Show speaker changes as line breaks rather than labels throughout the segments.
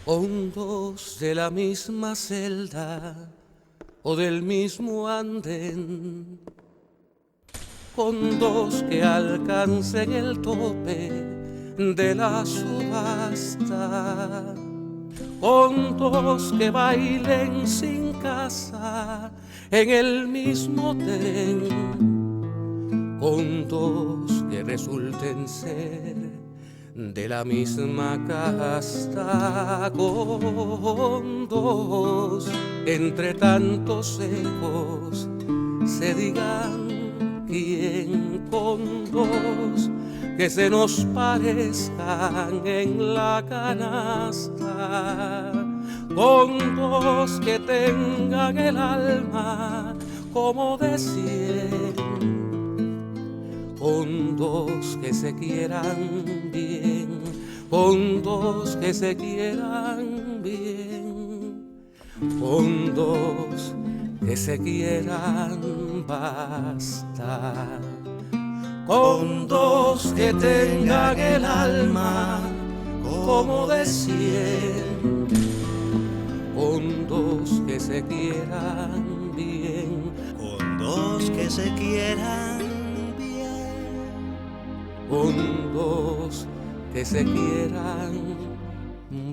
hondos de la misma celda o del mismo andén, con dos que alcancen el tope de la subasta, con dos que bailen sin casa en el mismo tren, con dos que resulten ser de la misma casta, con dos entre tantos ecos se digan quién, con dos que se nos parezcan en la canasta, con dos que tengan el alma como de 100, con dos que se quieran bien, con dos que se quieran bien, con dos que se quieran bastar, con dos que tengan el alma como de 100, con dos que se quieran bien,
con dos que se quieran bien,
con dos que se quieran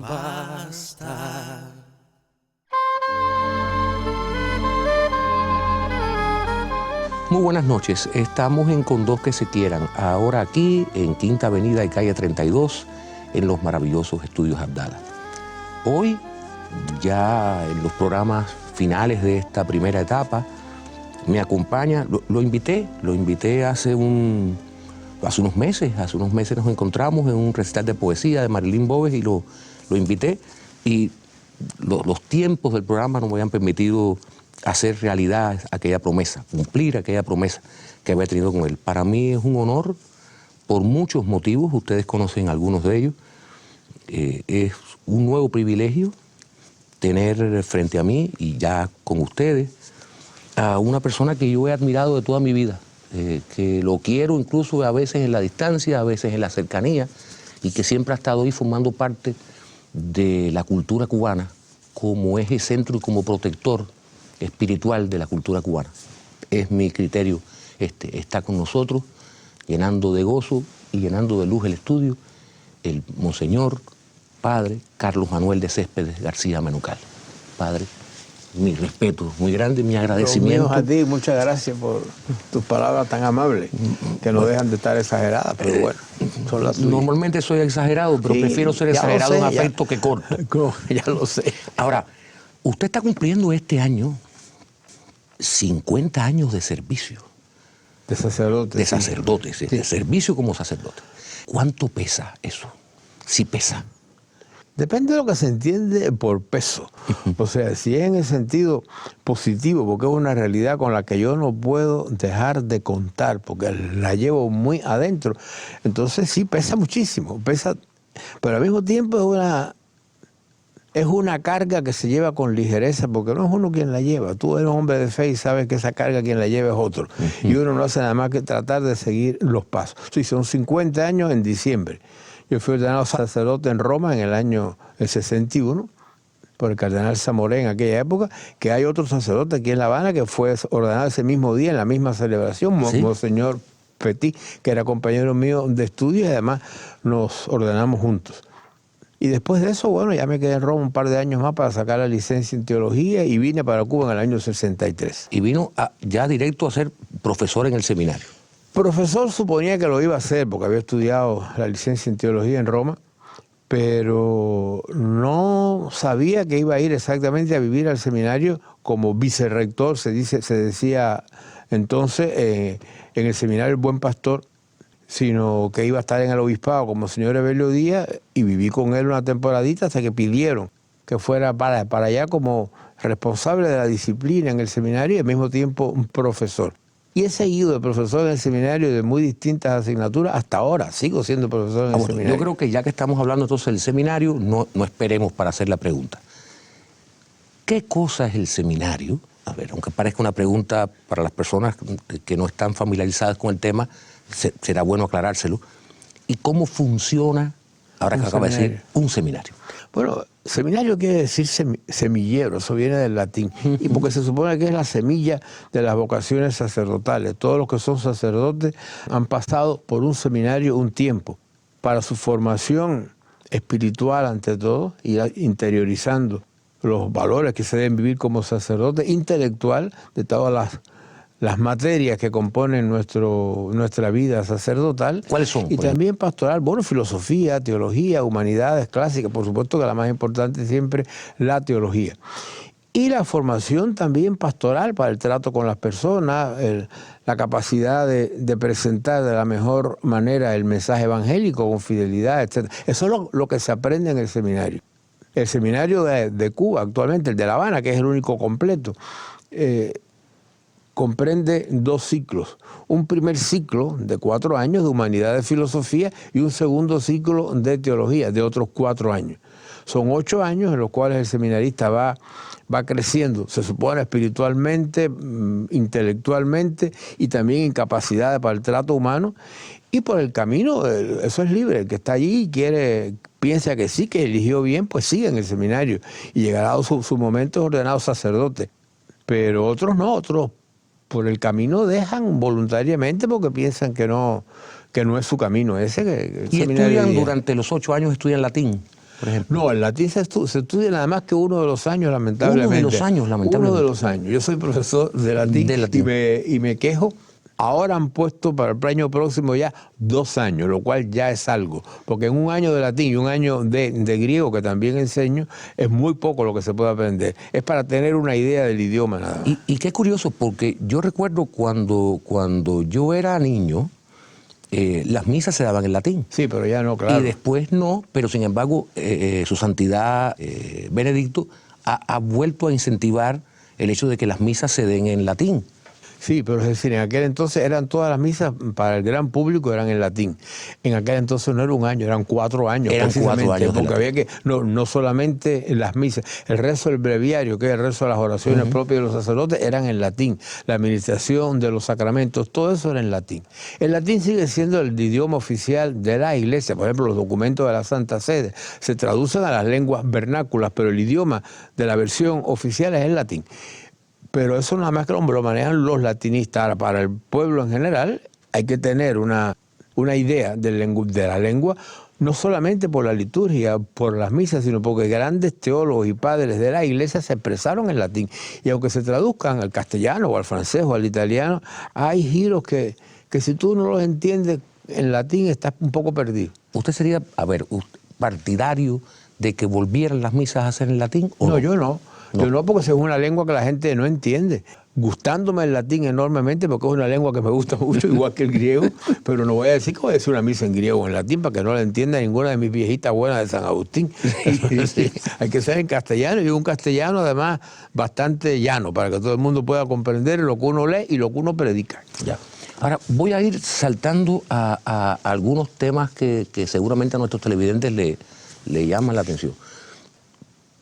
bastar.
Muy buenas noches, estamos en Con Dos que se quieran, ahora aquí en Quinta Avenida y Calle 32, en los maravillosos estudios Abdala. Hoy, ya en los programas finales de esta primera etapa, me acompaña, lo invité hace unos meses nos encontramos en un recital de poesía de Marilyn Boves y lo invité, y los tiempos del programa no me habían permitido hacer realidad aquella promesa, cumplir aquella promesa que había tenido con él. Para mí es un honor por muchos motivos, ustedes conocen algunos de ellos. Es un nuevo privilegio tener frente a mí y ya con ustedes a una persona que yo he admirado de toda mi vida, que lo quiero incluso a veces en la distancia, a veces en la cercanía, y que siempre ha estado ahí formando parte de la cultura cubana como eje centro y como protector espiritual de la cultura cubana. Es mi criterio está con nosotros, llenando de gozo y llenando de luz el estudio, el monseñor padre Carlos Manuel de Céspedes García Menucal. Padre, mi respeto muy grande, mi agradecimiento.
Los míos a ti, muchas gracias por tus palabras tan amables, que no dejan de estar exageradas, pero bueno, son las tuyas.
Normalmente soy exagerado, pero sí, prefiero ser exagerado en afecto que corto.
Ya lo sé.
Ahora, usted está cumpliendo este año 50 años de servicio.
De sacerdote.
De sacerdote, sí. De servicio como sacerdote. ¿Cuánto pesa eso? Sí pesa.
Depende de lo que se entiende por peso. O sea, si es en el sentido positivo, porque es una realidad con la que yo no puedo dejar de contar, porque la llevo muy adentro, entonces sí pesa muchísimo, pesa, pero al mismo tiempo es una carga que se lleva con ligereza, porque no es uno quien la lleva. Tú eres un hombre de fe y sabes que esa carga quien la lleva es otro. Y uno no hace nada más que tratar de seguir los pasos. Sí, son 50 años en diciembre. Yo fui ordenado sacerdote en Roma en el año 61 por el cardenal Zamoré en aquella época, que hay otro sacerdote aquí en La Habana que fue ordenado ese mismo día en la misma celebración, ¿sí? Monseñor Petit, que era compañero mío de estudio, y además nos ordenamos juntos. Y después de eso, bueno, ya me quedé en Roma un par de años más para sacar la licencia en teología y vine para Cuba en el año 63.
Y vino ya directo a ser profesor en el seminario.
Profesor suponía que lo iba a hacer porque había estudiado la licencia en teología en Roma, pero no sabía que iba a ir exactamente a vivir al seminario como vicerrector, se decía entonces, en el seminario El Buen Pastor, sino que iba a estar en el obispado como señor Evelio Díaz, y viví con él una temporadita hasta que pidieron que fuera para allá como responsable de la disciplina en el seminario y al mismo tiempo un profesor. Y he seguido de profesor en el seminario de muy distintas asignaturas hasta ahora. Sigo siendo profesor en el seminario.
Yo creo que ya que estamos hablando entonces del seminario, no esperemos para hacer la pregunta. ¿Qué cosa es el seminario? A ver, aunque parezca una pregunta para las personas que no están familiarizadas con el tema, será bueno aclarárselo. ¿Y cómo funciona, ahora que acaba de decir, un seminario?
Bueno, Seminario quiere decir semillero, eso viene del latín, y porque se supone que es la semilla de las vocaciones sacerdotales. Todos los que son sacerdotes han pasado por un seminario un tiempo para su formación espiritual ante todo, y interiorizando los valores que se deben vivir como sacerdote, intelectual de todas las materias que componen nuestra vida sacerdotal.
¿Cuáles son?
Y también pastoral, bueno, filosofía, teología, humanidades clásicas, por supuesto que la más importante siempre la teología. Y la formación también pastoral para el trato con las personas, la capacidad de presentar de la mejor manera el mensaje evangélico con fidelidad, etc. Eso es lo que se aprende en el seminario. El seminario de Cuba actualmente, el de La Habana, que es el único completo, comprende 2 ciclos. Un primer ciclo de 4 años de humanidades, filosofía, y un segundo ciclo de teología de otros 4 años. Son 8 años en los cuales el seminarista va creciendo, se supone espiritualmente, intelectualmente y también en capacidades para el trato humano. Y por el camino, eso es libre. El que está allí y piensa que sí, que eligió bien, pues sigue en el seminario y llegará a su momento ordenado sacerdote. Pero otros no, otros por el camino dejan voluntariamente porque piensan que no es su camino ese.
¿Y estudian durante los 8 años, estudian latín, por ejemplo?
No, el latín se estudia nada más que uno de los años, lamentablemente.
Uno de los años, lamentablemente.
Uno de los años. Yo soy profesor de latín. Y me quejo. Ahora han puesto para el año próximo ya 2 años, lo cual ya es algo. Porque en un año de latín y un año de griego, que también enseño, es muy poco lo que se puede aprender. Es para tener una idea del idioma nada más.
Y qué curioso, porque yo recuerdo cuando yo era niño, las misas se daban en latín.
Sí, pero ya no, claro.
Y después no, pero sin embargo, su santidad Benedicto ha vuelto a incentivar el hecho de que las misas se den en latín.
Sí, pero es decir, en aquel entonces eran todas las misas para el gran público, eran en latín. En aquel entonces no era un año, eran 4 años.
Eran 4 años.
Porque había que, no solamente las misas, el rezo del breviario, que es el rezo de las oraciones propias de los sacerdotes, eran en latín. La administración de los sacramentos, todo eso era en latín. El latín sigue siendo el idioma oficial de la Iglesia. Por ejemplo, los documentos de la Santa Sede se traducen a las lenguas vernáculas, pero el idioma de la versión oficial es el latín. Pero eso nada más que lo manejan los latinistas. Ahora, para el pueblo en general hay que tener una idea de la lengua, no solamente por la liturgia, por las misas, sino porque grandes teólogos y padres de la Iglesia se expresaron en latín. Y aunque se traduzcan al castellano o al francés o al italiano, hay giros que si tú no los entiendes en latín estás un poco perdido.
¿Usted sería, partidario de que volvieran las misas a ser en latín? ¿O
no, yo no. Yo no, porque es una lengua que la gente no entiende. Gustándome el latín enormemente, porque es una lengua que me gusta mucho, igual que el griego, pero no voy a decir que voy a decir una misa en griego o en latín para que no la entienda ninguna de mis viejitas buenas de San Agustín. Sí, hay que ser en castellano, y un castellano además bastante llano, para que todo el mundo pueda comprender lo que uno lee y lo que uno predica.
Ya. Ahora, voy a ir saltando a algunos temas que seguramente a nuestros televidentes le llaman la atención.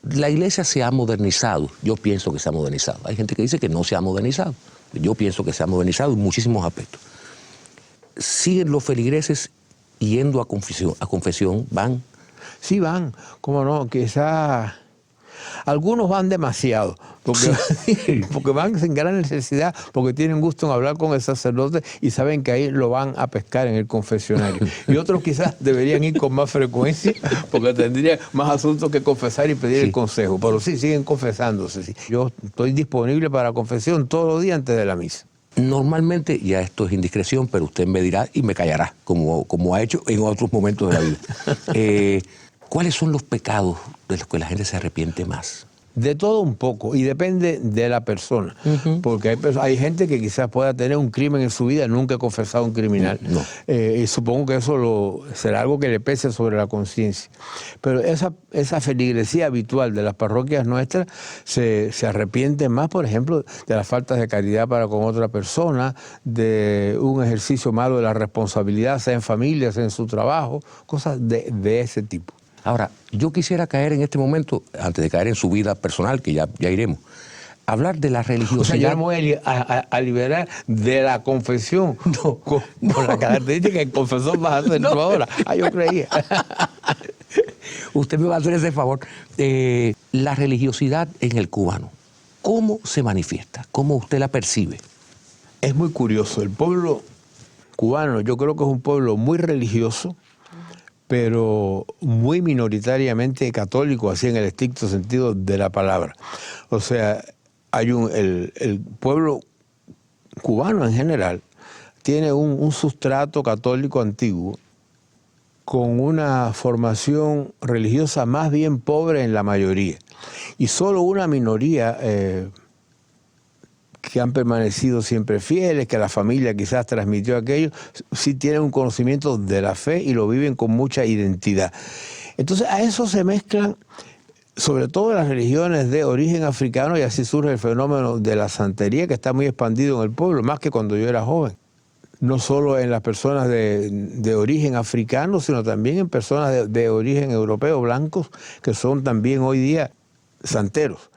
La Iglesia se ha modernizado, yo pienso que se ha modernizado. Hay gente que dice que no se ha modernizado, yo pienso que se ha modernizado en muchísimos aspectos. ¿Siguen los feligreses yendo a confesión? ¿Van?
Sí van, cómo no, quizás algunos van demasiado, porque van sin gran necesidad, porque tienen gusto en hablar con el sacerdote y saben que ahí lo van a pescar en el confesionario. Y otros quizás deberían ir con más frecuencia, porque tendrían más asuntos que confesar y pedir el consejo. Pero sí, siguen confesándose. Sí. Yo estoy disponible para confesión todos los días antes de la misa.
Normalmente, ya esto es indiscreción, pero usted me dirá y me callará, como ha hecho en otros momentos de la vida. ¿Cuáles son los pecados de los que la gente se arrepiente más?
De todo un poco, y depende de la persona. Porque hay gente que quizás pueda tener un crimen en su vida, nunca ha confesado un criminal. No. Y supongo que eso será algo que le pese sobre la conciencia. Pero esa feligresía habitual de las parroquias nuestras se arrepiente más, por ejemplo, de las faltas de caridad para con otra persona, de un ejercicio malo de la responsabilidad, sea en familia, sea en su trabajo, cosas de ese tipo.
Ahora, yo quisiera caer en este momento, antes de caer en su vida personal, que ya iremos, hablar de la religiosidad.
O sea, yo no me voy a liberar de la confesión con la característica que el confesor vas a hacer tú ahora. Yo creía.
Usted me va a hacer ese favor. La religiosidad en el cubano, ¿cómo se manifiesta? ¿Cómo usted la percibe?
Es muy curioso. El pueblo cubano, yo creo que es un pueblo muy religioso, pero muy minoritariamente católico, así en el estricto sentido de la palabra. O sea, el pueblo cubano en general tiene un sustrato católico antiguo con una formación religiosa más bien pobre en la mayoría. Y solo una minoría que han permanecido siempre fieles, que la familia quizás transmitió aquello, sí tienen un conocimiento de la fe y lo viven con mucha identidad. Entonces a eso se mezclan sobre todo las religiones de origen africano, y así surge el fenómeno de la santería, que está muy expandido en el pueblo, más que cuando yo era joven. No solo en las personas de origen africano, sino también en personas de origen europeo, blancos, que son también hoy día santeros,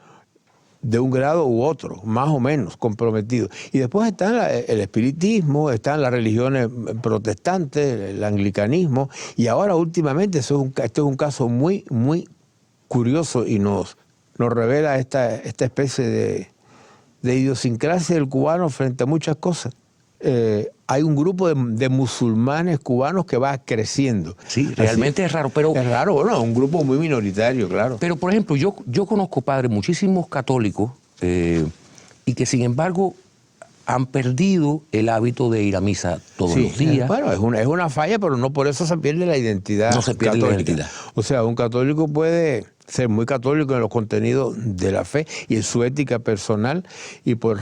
de un grado u otro, más o menos comprometidos. Y después está el espiritismo, están las religiones protestantes, el anglicanismo, y ahora últimamente este es un caso muy, muy curioso y nos revela esta especie de idiosincrasia del cubano frente a muchas cosas. Hay un grupo de musulmanes cubanos que va creciendo.
Sí, realmente es raro, pero...
Es raro, bueno, un grupo muy minoritario, claro.
Pero, por ejemplo, yo conozco, padre, muchísimos católicos y que, sin embargo, han perdido el hábito de ir a misa todos los días.
Bueno, es una falla, pero no por eso se pierde la identidad.
No se pierde
católica.
La identidad.
O sea, un católico puede ser muy católico en los contenidos de la fe y en su ética personal, y por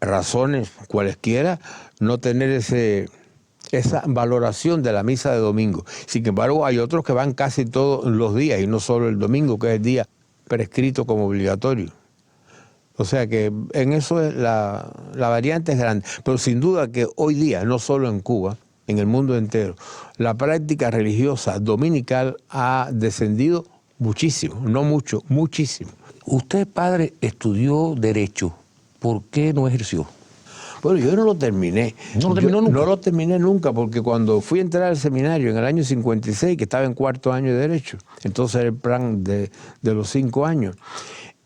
razones cualesquiera no tener esa valoración de la misa de domingo. Sin embargo, hay otros que van casi todos los días y no solo el domingo, que es el día prescrito como obligatorio. O sea que en eso la variante es grande. Pero sin duda que hoy día, no solo en Cuba, en el mundo entero, la práctica religiosa dominical ha descendido muchísimo, no mucho, muchísimo.
Usted, padre, estudió Derecho. ¿Por qué no ejerció?
Bueno, yo no lo terminé.
¿No lo terminó nunca?
No lo terminé nunca, porque cuando fui a entrar al seminario en el año 56, que estaba en cuarto año de Derecho, entonces era el plan de los 5 años,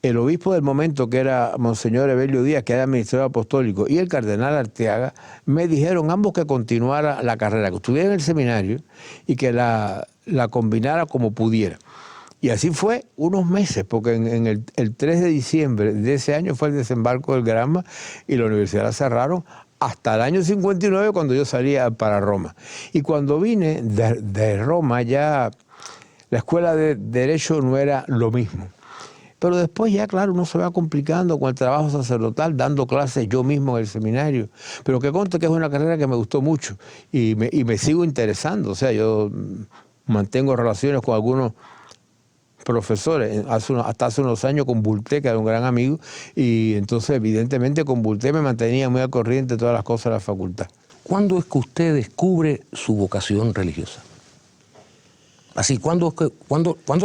el obispo del momento, que era Monseñor Evelio Díaz, que era administrador apostólico, y el cardenal Arteaga, me dijeron ambos que continuara la carrera, que estuviera en el seminario y que la combinara como pudiera. Y así fue unos meses, porque en el 3 de diciembre de ese año fue el desembarco del Granma y la universidad la cerraron hasta el año 59, cuando yo salía para Roma. Y cuando vine de Roma, ya la escuela de Derecho no era lo mismo. Pero después ya, claro, uno se va complicando con el trabajo sacerdotal, dando clases yo mismo en el seminario. Pero que conste que es una carrera que me gustó mucho y me sigo interesando. O sea, yo mantengo relaciones con algunos profesores, hasta hace unos años con Bulté, que era un gran amigo, y entonces evidentemente con Bulté me mantenía muy al corriente de todas las cosas de la facultad.
¿Cuándo es que usted descubre su vocación religiosa? Así, ¿cuándo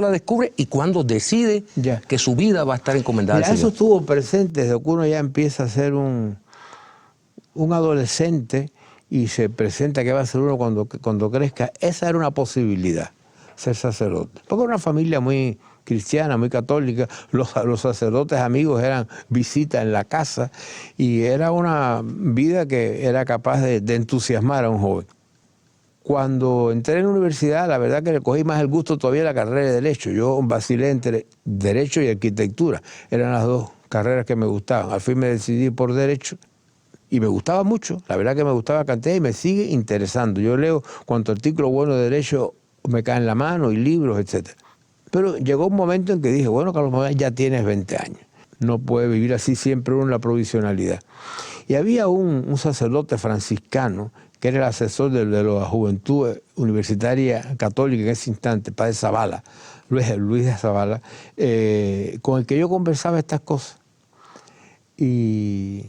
la descubre y cuándo decide que su vida va a estar encomendada al Señor?
Eso estuvo presente desde que uno ya empieza a ser un adolescente y se presenta que va a ser uno cuando crezca. Esa era una posibilidad, ser sacerdote. Porque era una familia muy cristiana, muy católica. Los sacerdotes amigos eran visitas en la casa y era una vida que era capaz de entusiasmar a un joven. Cuando entré en la universidad, la verdad que le cogí más el gusto todavía a la carrera de Derecho. Yo vacilé entre Derecho y Arquitectura. Eran las dos carreras que me gustaban. Al fin me decidí por Derecho y me gustaba mucho. La verdad que me gustaba cantidad y me sigue interesando. Yo leo cuanto artículo bueno de Derecho me cae en la mano, y libros, etc. Pero llegó un momento en que dije, bueno, Carlos Magallanes, ya tienes 20 años. No puede vivir así siempre uno en la provisionalidad. Y había un sacerdote franciscano que era el asesor de la Juventud Universitaria Católica en ese instante, padre Zavala, Luis de Zavala, con el que yo conversaba estas cosas. Y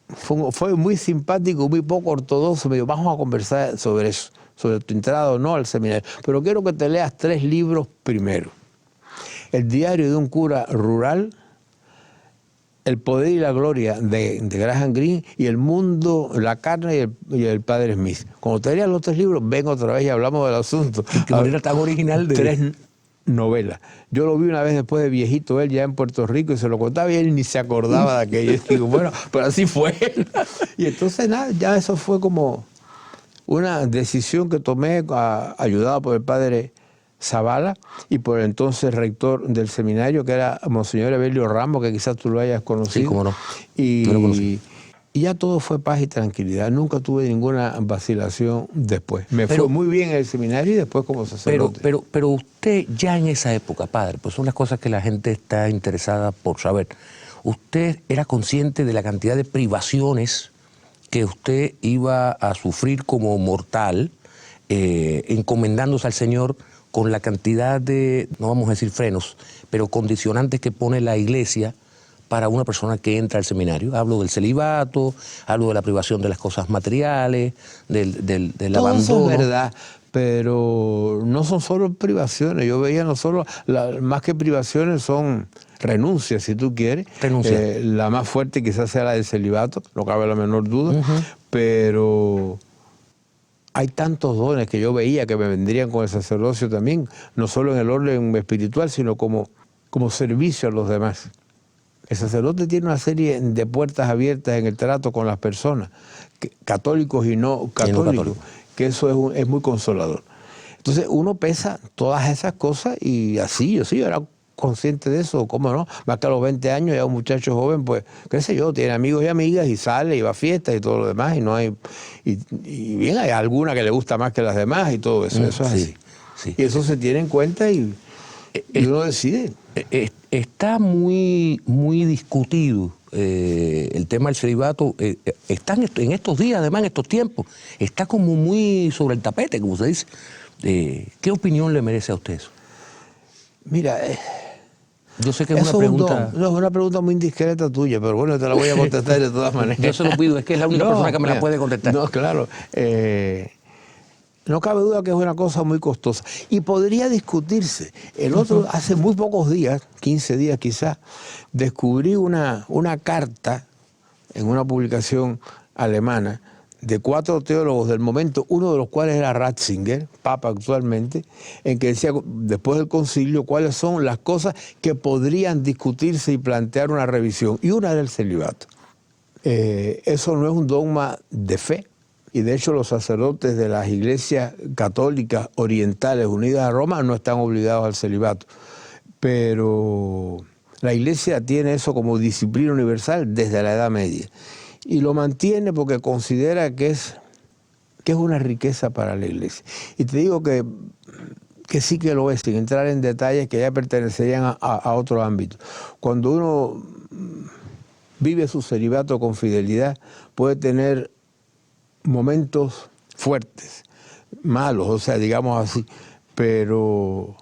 fue muy simpático, muy poco ortodoxo. Me dijo, vamos a conversar sobre eso, sobre tu entrada o no al seminario. Pero quiero que te leas 3 libros primero. El diario de un cura rural, El poder y la gloria de Graham Greene, y El mundo, la carne y el padre Smith. Cuando te leas los 3 libros, ven otra vez y hablamos del asunto.
Qué manera tan original de...
novela. Yo lo vi una vez después de viejito, él ya en Puerto Rico, y se lo contaba y él ni se acordaba de aquello. Y digo, bueno, pero así fue. Y entonces nada, ya eso fue como una decisión que tomé ayudado por el padre Zavala y por el entonces rector del seminario, que era Monseñor Evelio Ramos, que quizás tú lo hayas conocido.
Sí, cómo no.
Yo lo conocí. Y ya todo fue paz y tranquilidad. Nunca tuve ninguna vacilación después. Me fue muy bien en el seminario y después como sacerdote.
Pero usted ya en esa época, padre, pues son las cosas que la gente está interesada por saber. ¿Usted era consciente de la cantidad de privaciones que usted iba a sufrir como mortal, encomendándose al Señor con la cantidad de, no vamos a decir frenos, pero condicionantes que pone la Iglesia para una persona que entra al seminario? Hablo del celibato, hablo de la privación de las cosas materiales, del
todo
abandono.
Eso es verdad, pero no son solo privaciones. Yo veía no solo, más que privaciones son renuncias, si tú quieres.
Renuncia.
La más fuerte quizás sea la del celibato, no cabe la menor duda, pero hay tantos dones que yo veía que me vendrían con el sacerdocio también, no solo en el orden espiritual, sino como servicio a los demás. El sacerdote tiene una serie de puertas abiertas en el trato con las personas, católicos y no católicos, que eso es muy consolador. Entonces uno pesa todas esas cosas y así, yo era consciente de eso, ¿cómo no? Más que a los 20 años ya un muchacho joven, pues, qué sé yo, tiene amigos y amigas y sale y va a fiestas y todo lo demás y no hay... Y bien, hay alguna que le gusta más que las demás y todo eso, eso es así. Sí. Y eso se tiene en cuenta y uno decide.
Está muy discutido el tema del celibato. Está en estos días, además en estos tiempos, está como muy sobre el tapete, como se dice. ¿Qué opinión le merece a usted eso?
Mira,
yo sé que es una pregunta...
No, es una pregunta muy indiscreta tuya, pero bueno, te la voy a contestar de todas maneras.
Yo se lo pido, es que es la única persona que me la puede contestar.
No, claro. No cabe duda que es una cosa muy costosa. Y podría discutirse. Hace muy pocos días, 15 días quizás, descubrí una carta en una publicación alemana de 4 teólogos del momento, uno de los cuales era Ratzinger, papa actualmente, en que decía, después del concilio, cuáles son las cosas que podrían discutirse y plantear una revisión. Y una era el celibato. Eso no es un dogma de fe. Y de hecho los sacerdotes de las iglesias católicas orientales unidas a Roma no están obligados al celibato. Pero la iglesia tiene eso como disciplina universal desde la Edad Media. Y lo mantiene porque considera que es una riqueza para la iglesia. Y te digo que sí que lo es, sin entrar en detalles que ya pertenecerían a otro ámbito. Cuando uno vive su celibato con fidelidad, puede tener momentos fuertes, malos, o sea, digamos así, pero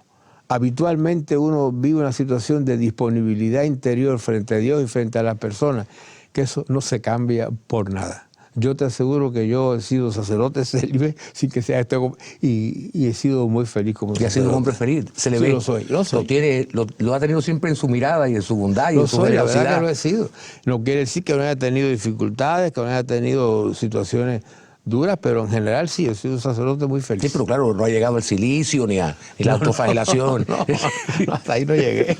habitualmente uno vive una situación de disponibilidad interior frente a Dios y frente a las personas, que eso no se cambia por nada. Yo te aseguro que yo he sido sacerdote célibe sin que sea esto, y he sido muy feliz como sacerdote.
Y ha sido un hombre feliz, se le ve.
Lo soy.
Lo ha tenido siempre en su mirada y en su bondad y en su generosidad.
La verdad que lo he sido. No quiere decir que no haya tenido dificultades, que no haya tenido situaciones duras, pero en general sí, he sido un sacerdote muy feliz.
Sí, pero claro, no ha llegado el silicio ni la autoflagelación.
No, hasta ahí no llegué.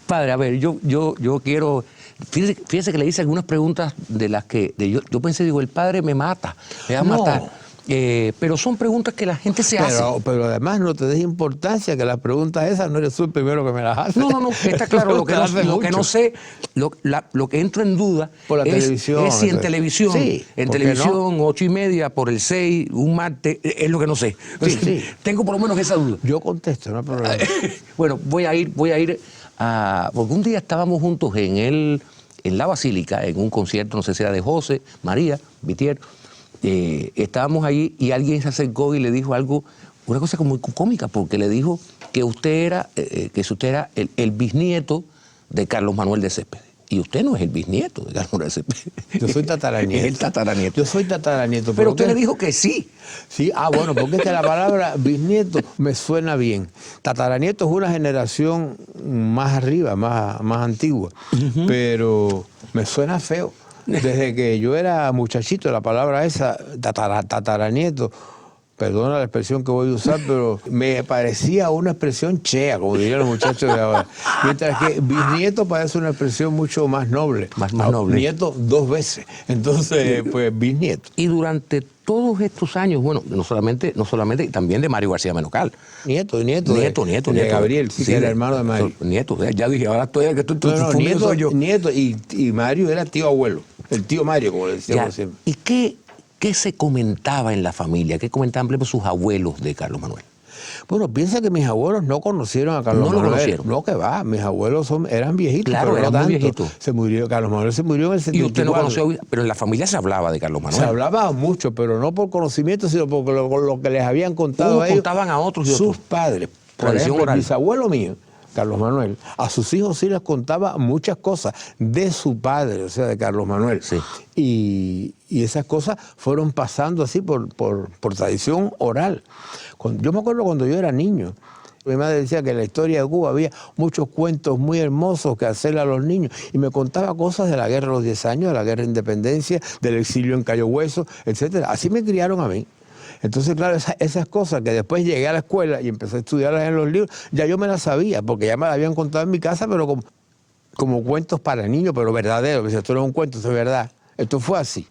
Padre, a ver, yo quiero... Fíjese que le hice algunas preguntas de las que yo pensé, digo, el padre me mata, me va a matar. Pero son preguntas que la gente se hace.
Pero además no te des importancia que las preguntas esas no eres tú el primero que me las hace.
No, está claro. Lo que no sé, lo que entro en duda
por la televisión,
es si en televisión,
sí,
en televisión, 8:30, por el 6, un martes, es lo que no sé.
Sí.
Tengo por lo menos esa duda.
Yo contesto, no hay problema.
Bueno, voy a ir a... Porque un día estábamos juntos en la Basílica, en un concierto, no sé si era de José, María, Vitier. Estábamos allí y alguien se acercó y le dijo algo, una cosa como muy cómica, porque le dijo que usted era el bisnieto de Carlos Manuel de Céspedes. Y usted no es el bisnieto de Carlos Manuel de Céspedes.
Yo soy tataranieto.
Es el tataranieto.
Yo soy tataranieto.
Pero usted le dijo que sí.
Sí, bueno, porque es que la palabra bisnieto me suena bien. Tataranieto es una generación más arriba, más antigua, pero me suena feo. Desde que yo era muchachito, la palabra esa, tataranieto, perdona la expresión que voy a usar, pero me parecía una expresión chea, como dirían los muchachos de ahora. Mientras que bisnieto parece una expresión mucho más noble.
Más noble.
Nieto 2 veces. Entonces, pues bisnieto.
Y durante todos estos años, bueno, no solamente, y también de Mario García Menocal.
Nieto.
De
Gabriel, sí, que era hermano de Mario.
Nieto, ya dije, ahora estoy el que estoy
nieto,
soy yo.
Nieto, y Mario era tío abuelo. El tío Mario, como le decíamos siempre.
¿Y qué se comentaba en la familia? ¿Qué comentaban, por ejemplo, sus abuelos de Carlos Manuel?
Bueno, piensa que mis abuelos no conocieron a Carlos Manuel.
No lo conocieron.
No, que va. Mis abuelos eran viejitos.
Claro,
pero
eran
no
muy
tanto.
viejitos.
Carlos Manuel se murió en el 74.
Y usted no conoció, pero en la familia se hablaba de Carlos Manuel.
Se hablaba mucho, pero no por conocimiento, sino por lo que les habían contado a ellos.
Contaban a otros y
sus padres. Por
Tradición
ejemplo,
oral.
el bisabuelo mío, Carlos Manuel, a sus hijos sí les contaba muchas cosas de su padre, o sea, de Carlos Manuel.
Sí.
Y esas cosas fueron pasando así por tradición oral. Yo me acuerdo cuando yo era niño, mi madre decía que en la historia de Cuba había muchos cuentos muy hermosos que hacerle a los niños, y me contaba cosas de la guerra de los 10 años, de la guerra de independencia, del exilio en Cayo Hueso, etcétera. Así me criaron a mí. Entonces, claro, esas cosas que después llegué a la escuela y empecé a estudiarlas en los libros, ya yo me las sabía, porque ya me las habían contado en mi casa, pero como cuentos para niños, pero verdaderos. Esto no es un cuento, esto es verdad. Esto fue así.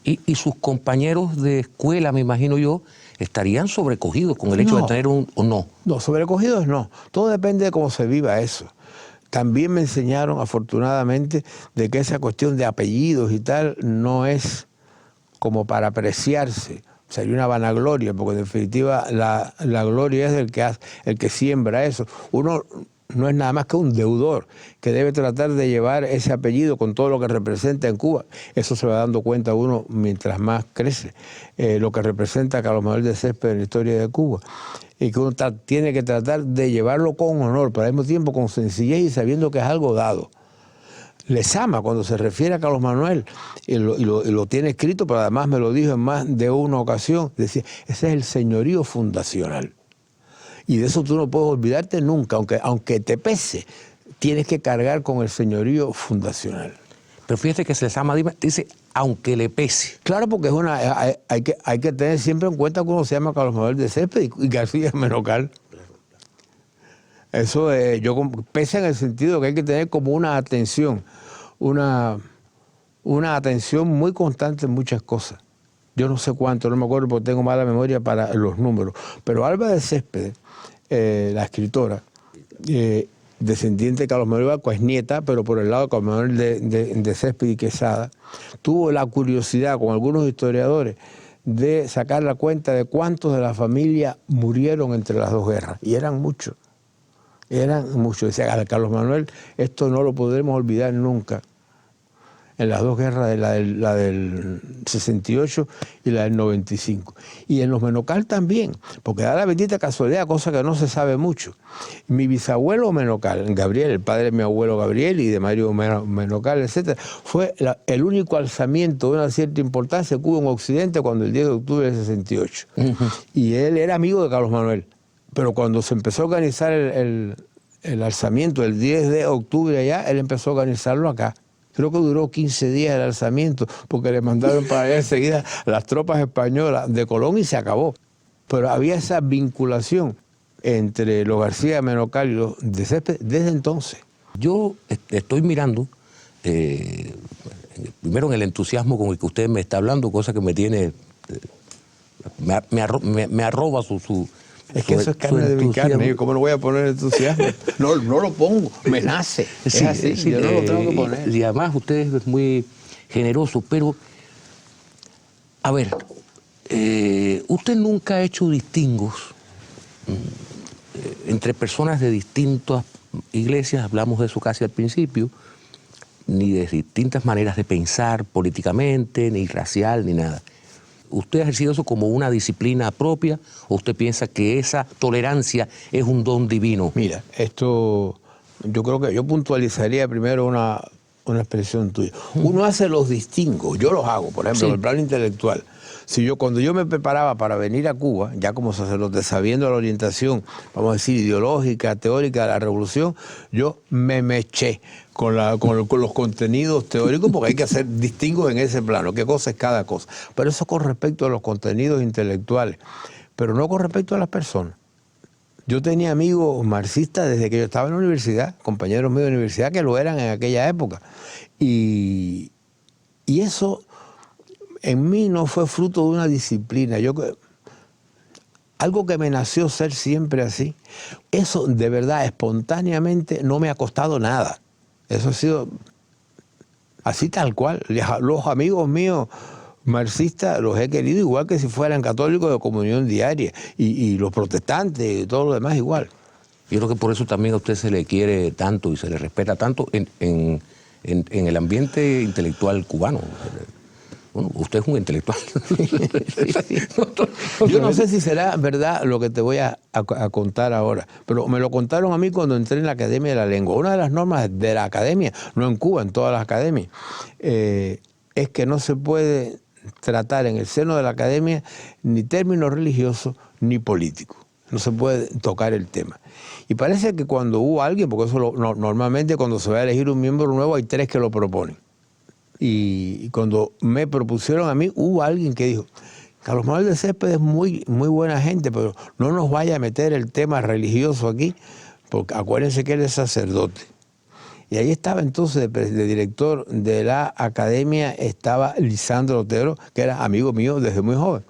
Y sus compañeros de escuela, me imagino yo, estarían sobrecogidos con el hecho de tener un... ¿O no?
No, sobrecogidos no. Todo depende de cómo se viva eso. También me enseñaron, afortunadamente, de que esa cuestión de apellidos y tal no es como para apreciarse. Sería una vanagloria, porque en definitiva la gloria es el que siembra eso. Uno no es nada más que un deudor que debe tratar de llevar ese apellido con todo lo que representa en Cuba. Eso se va dando cuenta uno mientras más crece, lo que representa Carlos Manuel de Céspedes en la historia de Cuba. Y que uno tiene que tratar de llevarlo con honor, pero al mismo tiempo con sencillez y sabiendo que es algo dado. Les ama cuando se refiere a Carlos Manuel, y lo tiene escrito, pero además me lo dijo en más de una ocasión. Decía, ese es el señorío fundacional. Y de eso tú no puedes olvidarte nunca, aunque te pese, tienes que cargar con el señorío fundacional.
Pero fíjate que se les ama, dice, aunque le pese.
Claro, porque hay que tener siempre en cuenta cómo se llama Carlos Manuel de Céspedes y García Menocal. Eso pesa en el sentido que hay que tener como una atención, una atención muy constante en muchas cosas. Yo no sé cuánto, no me acuerdo porque tengo mala memoria para los números. Pero Alba de Céspedes, la escritora, descendiente de Carlos Manuel Barco, es nieta, pero por el lado de Carlos Manuel de Céspedes y Quesada, tuvo la curiosidad con algunos historiadores de sacar la cuenta de cuántos de la familia murieron entre las dos guerras. Y eran muchos. Decía Carlos Manuel, esto no lo podremos olvidar nunca. En las dos guerras, la del 68 y la del 95. Y en los Menocal también, porque da la bendita casualidad, cosa que no se sabe mucho. Mi bisabuelo Menocal, Gabriel, el padre de mi abuelo Gabriel y de Mario Menocal, etc., fue el único alzamiento de una cierta importancia que hubo en Occidente cuando el 10 de octubre del 68. Y él era amigo de Carlos Manuel. Pero cuando se empezó a organizar el alzamiento el 10 de octubre allá, él empezó a organizarlo acá. Creo que duró 15 días el alzamiento, porque le mandaron para allá enseguida las tropas españolas de Colón y se acabó. Pero había esa vinculación entre los García Menocal y los de Céspedes desde entonces.
Yo estoy mirando, primero en el entusiasmo con el que usted me está hablando, cosa que me tiene, me arroba su
es que eso es carne de mi carne. ¿Cómo no voy a poner entusiasmo? No lo pongo, me nace. Es así, yo no lo tengo que poner.
Y además usted es muy generoso, pero, a ver, usted nunca ha hecho distingos entre personas de distintas iglesias, hablamos de eso casi al principio, ni de distintas maneras de pensar políticamente, ni racial, ni nada. ¿Usted ha ejercido eso como una disciplina propia o usted piensa que esa tolerancia es un don divino?
Mira, esto yo creo que yo puntualizaría primero una expresión tuya. Uno hace los distingos, yo los hago, por ejemplo, en el plano intelectual. Cuando yo me preparaba para venir a Cuba, ya como sacerdote, sabiendo la orientación, vamos a decir, ideológica, teórica de la revolución, yo me eché con los contenidos teóricos, porque hay que hacer distingos en ese plano, qué cosa es cada cosa. Pero eso con respecto a los contenidos intelectuales, pero no con respecto a las personas. Yo tenía amigos marxistas desde que yo estaba en la universidad, compañeros míos de universidad que lo eran en aquella época. Y eso en mí no fue fruto de una disciplina. Algo que me nació ser siempre así. Eso de verdad, espontáneamente, no me ha costado nada. Eso ha sido así tal cual. Los amigos míos marxistas los he querido igual que si fueran católicos de comunión diaria. Y los protestantes y todo lo demás igual.
Yo creo que por eso también a usted se le quiere tanto y se le respeta tanto en el ambiente intelectual cubano. Bueno, usted es un intelectual.
Yo no sé si será verdad lo que te voy a contar ahora, pero me lo contaron a mí cuando entré en la Academia de la Lengua. Una de las normas de la Academia, no en Cuba, en todas las academias, es que no se puede tratar en el seno de la Academia ni términos religiosos ni políticos. No se puede tocar el tema. Y parece que cuando hubo alguien, porque eso normalmente cuando se va a elegir un miembro nuevo hay 3 que lo proponen. Y cuando me propusieron a mí, hubo alguien que dijo, Carlos Manuel de Céspedes es muy buena gente, pero no nos vaya a meter el tema religioso aquí, porque acuérdense que él es sacerdote. Y ahí estaba entonces, de director de la academia, estaba Lisandro Otero, que era amigo mío desde muy joven.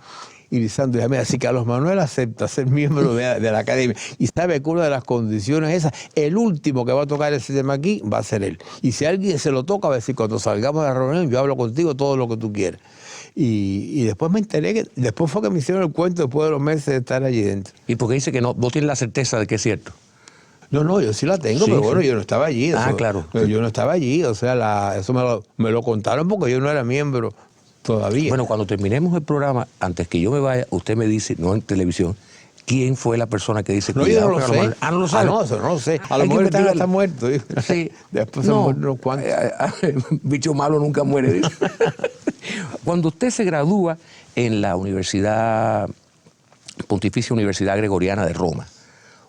Y Lisandro dijo, mira, si Carlos Manuel acepta ser miembro de la academia y sabe que una de las condiciones esas, el último que va a tocar ese tema aquí va a ser él. Y si alguien se lo toca, va a decir, cuando salgamos de la reunión, yo hablo contigo todo lo que tú quieras. Y después me enteré que, después fue que me hicieron el cuento después de los meses de estar allí dentro.
¿Y por qué dice que no tiene la certeza de que es cierto?
No, yo sí la tengo, sí, pero bueno, yo no estaba allí.
Claro.
Yo no estaba allí, o sea, eso me lo contaron porque yo no era miembro todavía.
Bueno, cuando terminemos el programa, antes que yo me vaya, usted me dice, no en televisión, ¿quién fue la persona que dice?
No, yo no lo sé.
¿No lo sabe?
No, eso no lo sé. A lo mejor está muerto.
Sí.
Después se mueren unos cuantos.
Bicho malo nunca muere. Cuando usted se gradúa en la Pontificia Universidad Gregoriana de Roma,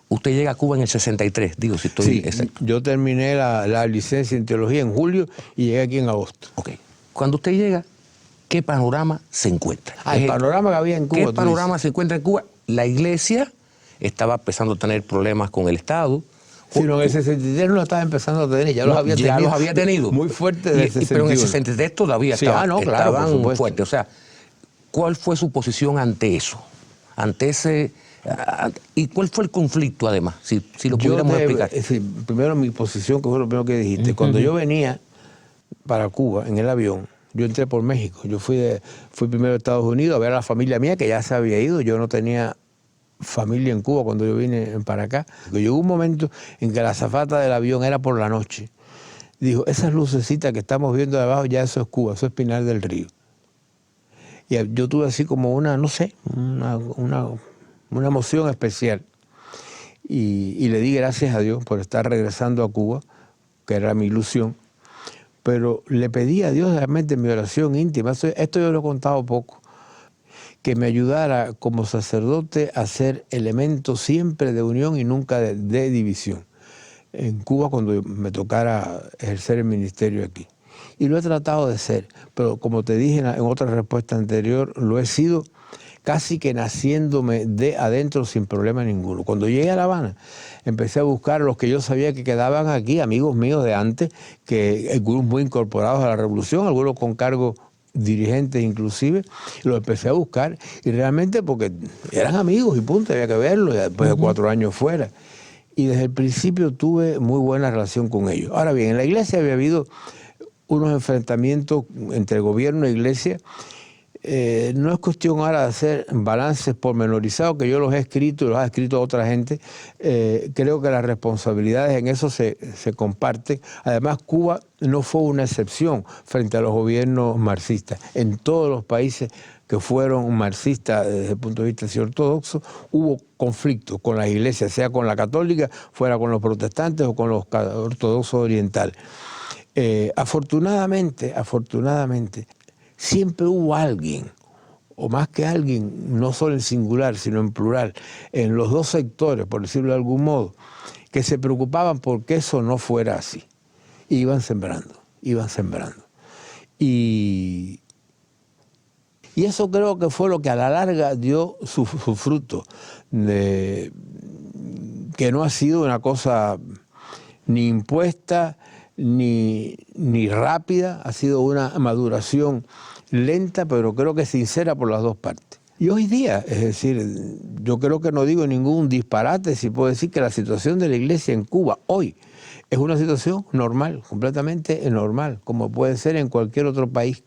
usted llega a Cuba en el 63, digo, si estoy
sí,
exacto.
Yo terminé la licencia en teología en julio y llegué aquí en agosto.
Ok. Cuando usted llega, ¿qué panorama se encuentra?
El panorama que había en Cuba.
¿Qué panorama se encuentra en Cuba? La iglesia estaba empezando a tener problemas con el Estado.
Sí, no, en el 63 no lo estaba empezando a tener, ya los había tenido. Muy fuerte desde el 61.
Pero en el 63 todavía estaban
claro,
fuertes. O sea, ¿cuál fue su posición ante eso? Ante ese... ¿Y cuál fue el conflicto, además? Si lo pudiéramos explicar.
Primero, mi posición, que fue lo primero que dijiste. Cuando yo venía para Cuba en el avión, yo entré por México. Yo fui primero a Estados Unidos a ver a la familia mía, que ya se había ido. Yo no tenía familia en Cuba cuando yo vine para acá. Llegó un momento en que la azafata del avión era por la noche. Dijo, esas lucecitas que estamos viendo de abajo, ya eso es Cuba, eso es Pinar del Río. Y yo tuve así como una emoción especial. Y le di gracias a Dios por estar regresando a Cuba, que era mi ilusión. Pero le pedí a Dios realmente en mi oración íntima, esto yo lo he contado poco, que me ayudara como sacerdote a ser elemento siempre de unión y nunca de división. En Cuba, cuando me tocara ejercer el ministerio aquí. Y lo he tratado de ser, pero como te dije en otra respuesta anterior, lo he sido casi que naciéndome de adentro sin problema ninguno. Cuando llegué a La Habana, empecé a buscar a los que yo sabía que quedaban aquí, amigos míos de antes, que algunos muy incorporados a la revolución, algunos con cargos dirigentes inclusive, y los empecé a buscar, y realmente porque eran amigos y punto, había que verlos, después de 4 años fuera. Y desde el principio tuve muy buena relación con ellos. Ahora bien, en la iglesia había habido unos enfrentamientos entre gobierno e iglesia. No es cuestión ahora de hacer balances pormenorizados, que yo los he escrito y los ha escrito otra gente. Creo que las responsabilidades en eso se comparten. Además, Cuba no fue una excepción frente a los gobiernos marxistas. En todos los países que fueron marxistas desde el punto de vista ortodoxo, hubo conflictos con las iglesias, sea con la católica, fuera con los protestantes o con los ortodoxos orientales. Afortunadamente, siempre hubo alguien, o más que alguien, no solo en singular, sino en plural, en los dos sectores, por decirlo de algún modo, que se preocupaban por que eso no fuera así. Y iban sembrando. Y eso creo que fue lo que a la larga dio su fruto, que no ha sido una cosa ni impuesta ni rápida, ha sido una maduración lenta, pero creo que sincera por las dos partes. Y hoy día, es decir, yo creo que no digo ningún disparate si puedo decir que la situación de la iglesia en Cuba hoy es una situación normal, completamente normal, como puede ser en cualquier otro país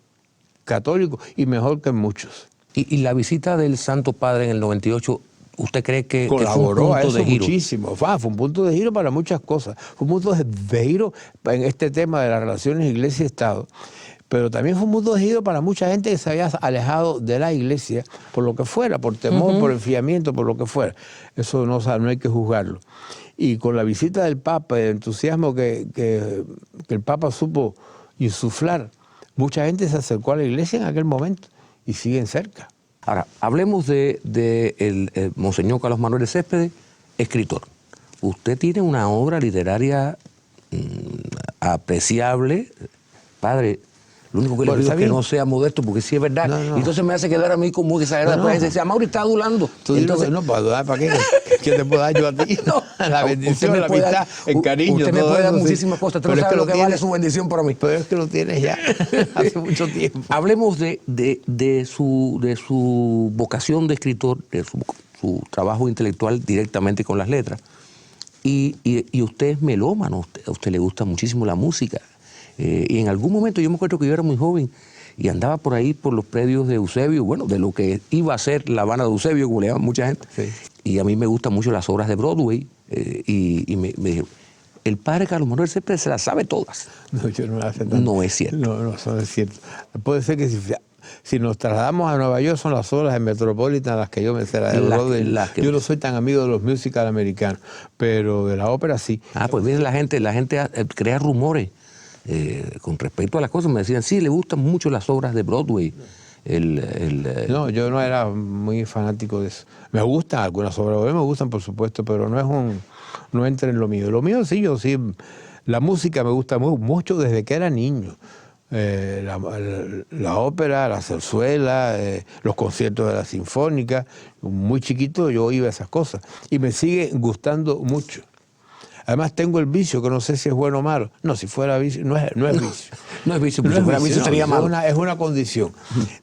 católico y mejor que en muchos.
Y la visita del Santo Padre en el 98, ¿usted cree que
colaboró
fue un punto
a eso
de giro?
muchísimo? Fue un punto de giro para muchas cosas. Fue un punto de giro en este tema de las relaciones iglesia y Estado. Pero también fue un punto de giro para mucha gente que se había alejado de la iglesia por lo que fuera, por temor, por enfriamiento, por lo que fuera. Eso no hay que juzgarlo. Y con la visita del Papa, el entusiasmo que el Papa supo insuflar, mucha gente se acercó a la iglesia en aquel momento y siguen cerca.
Ahora, hablemos de el Monseñor Carlos Manuel de Céspedes, escritor. Usted tiene una obra literaria apreciable. Padre, lo único que le pido es que no sea modesto, porque sí es verdad. No. Entonces me hace quedar a mí como exagerado. Después dice, Mauri está adulando.
Entonces, no, para adular, ¿para qué? ¿Qué te puedo dar yo a ti? No. La bendición, la amistad, el cariño.
Usted me puede dar muchísimas cosas. Usted no sabe lo que vale su bendición para mí.
Pero es que lo tienes ya hace mucho tiempo.
Hablemos de su vocación de escritor, de su trabajo intelectual directamente con las letras. Y usted es melómano, a usted le gusta muchísimo la música. Y en algún momento, yo me acuerdo que yo era muy joven y andaba por ahí por los predios de Eusebio, bueno, de lo que iba a ser La Habana de Eusebio, como le llaman mucha gente. Sí. Y a mí me gustan mucho las obras de Broadway. Y me dijeron, el padre Carlos Manuel Céspedes se las sabe todas.
No, yo no las sé tanto.
No es cierto.
No, eso no es cierto. Puede ser que si nos trasladamos a Nueva York son las obras de Metropolitan las que yo me sé, la de Broadway. Yo no soy tan amigo de los musicals americanos, pero de la ópera sí.
Pues viene la gente crea rumores. Con respecto a las cosas, me decían, sí, le gustan mucho las obras de Broadway.
No, yo no era muy fanático de eso. Me gustan algunas obras, me gustan por supuesto, pero no entra en lo mío. Lo mío sí, la música me gusta mucho desde que era niño. La ópera, la zarzuela, los conciertos de la sinfónica. Muy chiquito yo iba a esas cosas y me sigue gustando mucho. Además tengo el vicio, que no sé si es bueno o malo. No, si fuera vicio, no es vicio.
No es vicio, pero si fuera vicio sería malo.
Es una condición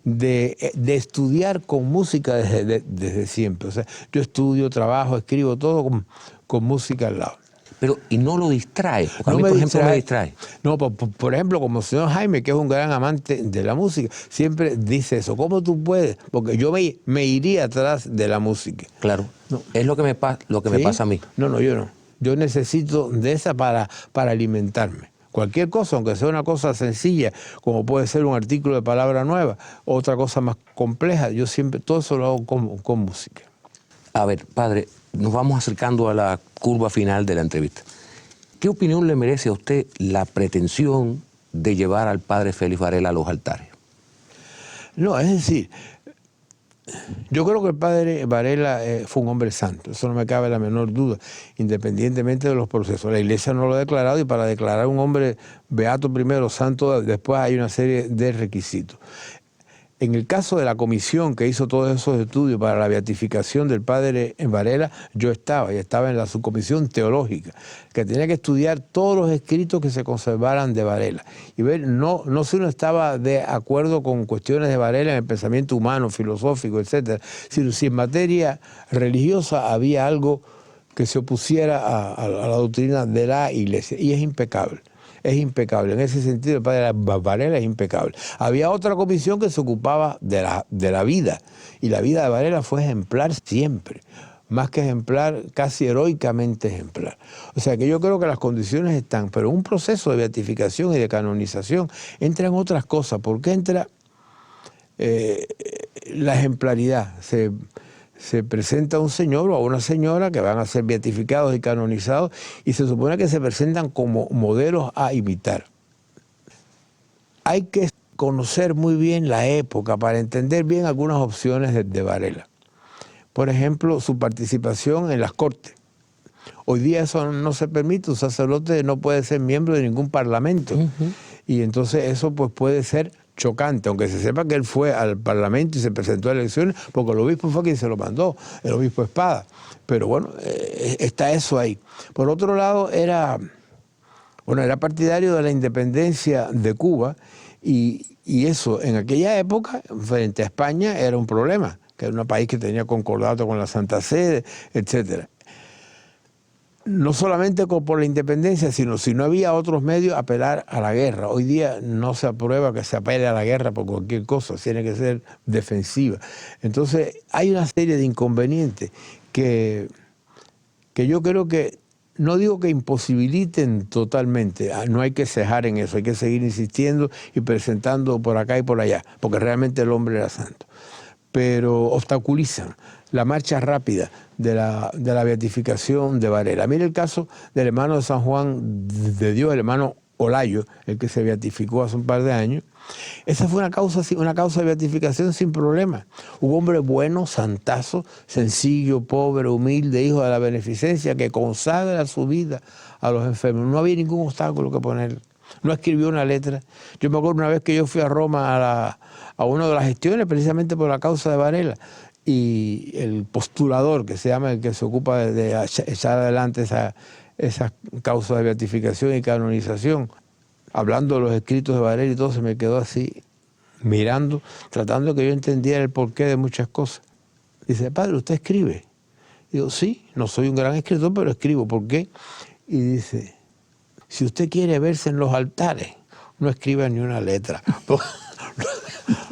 de estudiar con música desde siempre. O sea, yo estudio, trabajo, escribo todo con música al lado.
Pero, ¿y no lo distrae? Porque a mí, por ejemplo, me distrae.
No, por ejemplo, como el señor Jaime, que es un gran amante de la música, siempre dice eso. ¿Cómo tú puedes? Porque yo me iría atrás de la música.
Claro. No. Es lo que me pasa a mí.
No, yo no. Yo necesito de esa para alimentarme. Cualquier cosa, aunque sea una cosa sencilla, como puede ser un artículo de palabra nueva, otra cosa más compleja, yo siempre, todo eso lo hago con música.
A ver, padre, nos vamos acercando a la curva final de la entrevista. ¿Qué opinión le merece a usted la pretensión de llevar al padre Félix Varela a los altares?
No, es decir, yo creo que el padre Varela fue un hombre santo, eso no me cabe la menor duda, independientemente de los procesos. La Iglesia no lo ha declarado y para declarar un hombre beato primero, santo después, hay una serie de requisitos. En el caso de la comisión que hizo todos esos estudios para la beatificación del padre Varela, yo estaba en la subcomisión teológica, que tenía que estudiar todos los escritos que se conservaran de Varela. Y ver, no si uno estaba de acuerdo con cuestiones de Varela en el pensamiento humano, filosófico, etcétera, sino si en materia religiosa había algo que se opusiera a la doctrina de la Iglesia. Y es impecable. Es impecable. En ese sentido, el padre Varela es impecable. Había otra comisión que se ocupaba de la vida. Y la vida de Varela fue ejemplar siempre. Más que ejemplar, casi heroicamente ejemplar. O sea que yo creo que las condiciones están, pero un proceso de beatificación y de canonización entran otras cosas. Porque entra la ejemplaridad. Se presenta un señor o a una señora que van a ser beatificados y canonizados y se supone que se presentan como modelos a imitar. Hay que conocer muy bien la época para entender bien algunas opciones de Varela. Por ejemplo, su participación en las Cortes. Hoy día eso no se permite, un sacerdote no puede ser miembro de ningún parlamento. Y entonces eso pues puede ser chocante, aunque se sepa que él fue al parlamento y se presentó a elecciones, porque el obispo fue quien se lo mandó, el obispo Espada. Pero bueno, está eso ahí. Por otro lado, era partidario de la independencia de Cuba y eso en aquella época, frente a España, era un problema, que era un país que tenía concordato con la Santa Sede, etcétera. No solamente por la independencia, sino si no había otros medios, apelar a la guerra. Hoy día no se aprueba que se apele a la guerra por cualquier cosa, tiene que ser defensiva. Entonces hay una serie de inconvenientes que yo creo que, no digo que imposibiliten totalmente, no hay que cejar en eso, hay que seguir insistiendo y presentando por acá y por allá, porque realmente el hombre era santo. Pero obstaculizan la marcha rápida de la beatificación de Varela. Mire el caso del hermano de San Juan de Dios, el hermano Olayo, el que se beatificó hace un par de años. Esa fue una causa de beatificación sin problema. Un hombre bueno, santazo, sencillo, pobre, humilde, hijo de la beneficencia, que consagra su vida a los enfermos. No había ningún obstáculo que poner. No escribió una letra. Yo me acuerdo una vez que yo fui a Roma a una de las gestiones, precisamente por la causa de Varela, y el postulador, que se llama el que se ocupa de echar adelante esa causa de beatificación y canonización, hablando de los escritos de Varela y todo, se me quedó así, mirando, tratando de que yo entendiera el porqué de muchas cosas. Dice, padre, ¿usted escribe? Digo, sí, no soy un gran escritor, pero escribo. ¿Por qué? Y dice, si usted quiere verse en los altares, no escriba ni una letra.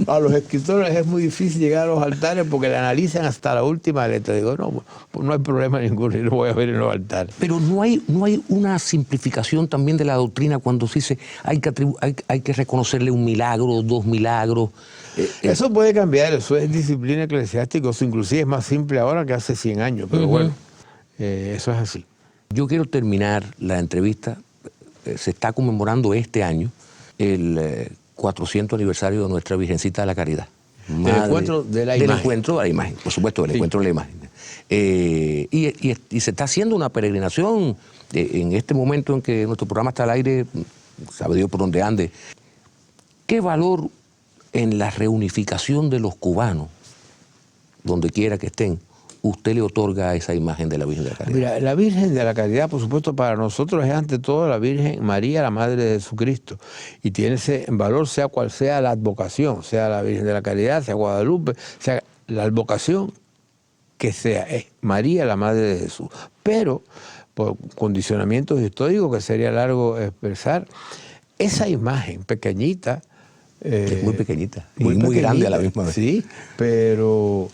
A los escritores es muy difícil llegar a los altares porque le analizan hasta la última letra. Digo, no, pues no hay problema ninguno, y lo voy a ver en los altares.
Pero no hay una simplificación también de la doctrina cuando se dice hay que reconocerle un milagro, 2 milagros.
Eso puede cambiar, eso es disciplina eclesiástica, eso inclusive es más simple ahora que hace 100 años, pero bueno, eso es así.
Yo quiero terminar la entrevista, se está conmemorando este año el 400 aniversario de nuestra Virgencita de la Caridad.
Del encuentro de la imagen.
Del encuentro de la imagen, por supuesto, del encuentro de la imagen. Y se está haciendo una peregrinación en este momento en que nuestro programa está al aire, sabe Dios por dónde ande. ¿Qué valor en la reunificación de los cubanos, donde quiera que estén, usted le otorga a esa imagen de la Virgen de la Caridad?
Mira, la Virgen de la Caridad, por supuesto, para nosotros es ante todo la Virgen María, la Madre de Jesucristo. Y tiene ese valor, sea cual sea la advocación, sea la Virgen de la Caridad, sea Guadalupe, sea la advocación que sea, es María, la Madre de Jesús. Pero, por condicionamientos históricos que sería largo expresar, esa imagen pequeñita...
es muy pequeñita, muy grande a la misma vez.
Sí, pero...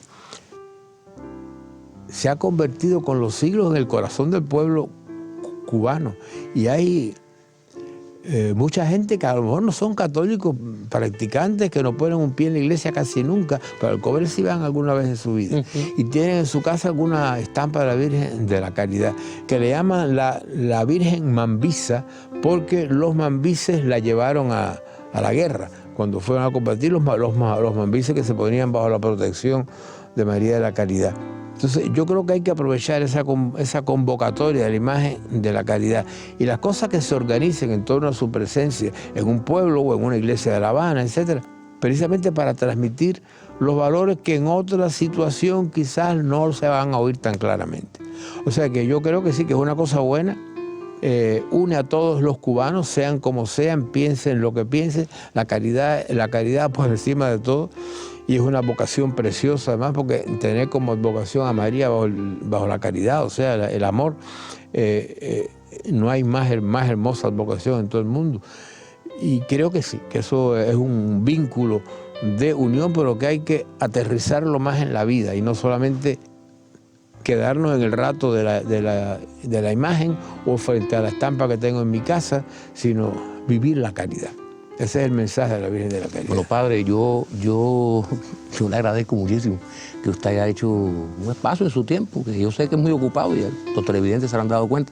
se ha convertido con los siglos en el corazón del pueblo cubano. Y hay mucha gente que a lo mejor no son católicos practicantes, que no ponen un pie en la iglesia casi nunca, pero al cobre sí van alguna vez en su vida. Y tienen en su casa alguna estampa de la Virgen de la Caridad, que le llaman la Virgen Mambisa, porque los mambises la llevaron a la guerra. Cuando fueron a combatir los mambises que se ponían bajo la protección de María de la Caridad. Entonces yo creo que hay que aprovechar esa convocatoria de la imagen de la Caridad y las cosas que se organicen en torno a su presencia en un pueblo o en una iglesia de La Habana, etcétera, precisamente para transmitir los valores que en otra situación quizás no se van a oír tan claramente. O sea que yo creo que sí, que es una cosa buena, une a todos los cubanos, sean como sean, piensen lo que piensen, la caridad por encima de todo. Y es una vocación preciosa, además, porque tener como vocación a María bajo la caridad, o sea, el amor, no hay más hermosa vocación en todo el mundo. Y creo que sí, que eso es un vínculo de unión, pero que hay que aterrizarlo más en la vida y no solamente quedarnos en el rato de la imagen o frente a la estampa que tengo en mi casa, sino vivir la caridad. Ese es el mensaje de la Virgen de la Caridad.
Bueno, padre, yo le agradezco muchísimo que usted haya hecho un espacio en su tiempo, que yo sé que es muy ocupado y los televidentes se han dado cuenta,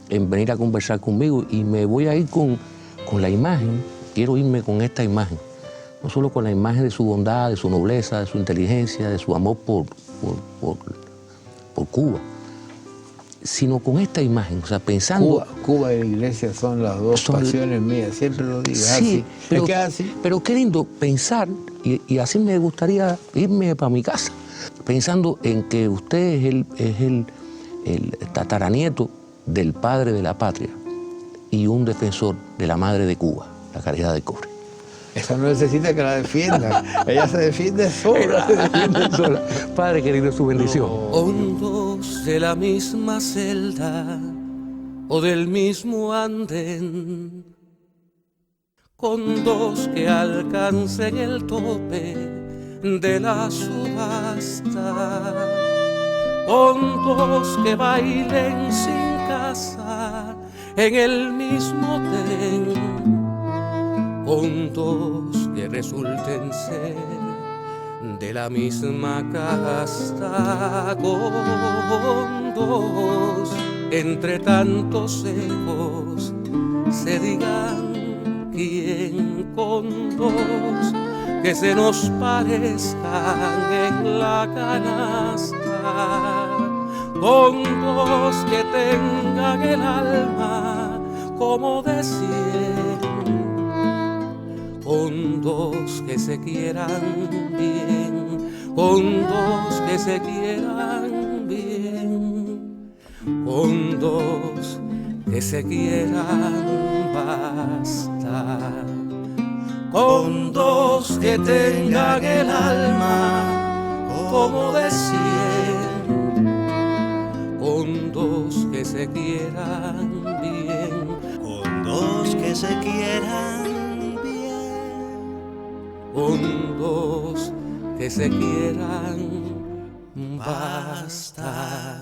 en venir a conversar conmigo. Y me voy a ir con la imagen, quiero irme con esta imagen, no solo con la imagen de su bondad, de su nobleza, de su inteligencia, de su amor por Cuba, sino con esta imagen, o sea, pensando...
Cuba y la iglesia son las dos pasiones mías, siempre lo digo.
Sí,
así. Es que así.
Pero qué lindo pensar, y así me gustaría irme para mi casa, pensando en que usted es el tataranieto del padre de la patria y un defensor de la madre de Cuba, la Caridad de Cobre.
Esa no necesita que la defiendan. Ella se defiende sola, se defiende sola.
Padre querido, su bendición.
Hondos de la misma celda o del mismo andén, condos que alcancen el tope de la subasta, condos que bailen sin casa en el mismo tren, condos que resulten ser de la misma casta, condos entre tantos ecos se digan quién, condos que se nos parezcan en la canasta, condos que tengan el alma como de cien, condos que se quieran bien, condos que se quieran bien, condos que se quieran bastar, condos que tengan el alma como de cien, condos que se quieran bien,
condos que se quieran,
condos que se quieran bastar.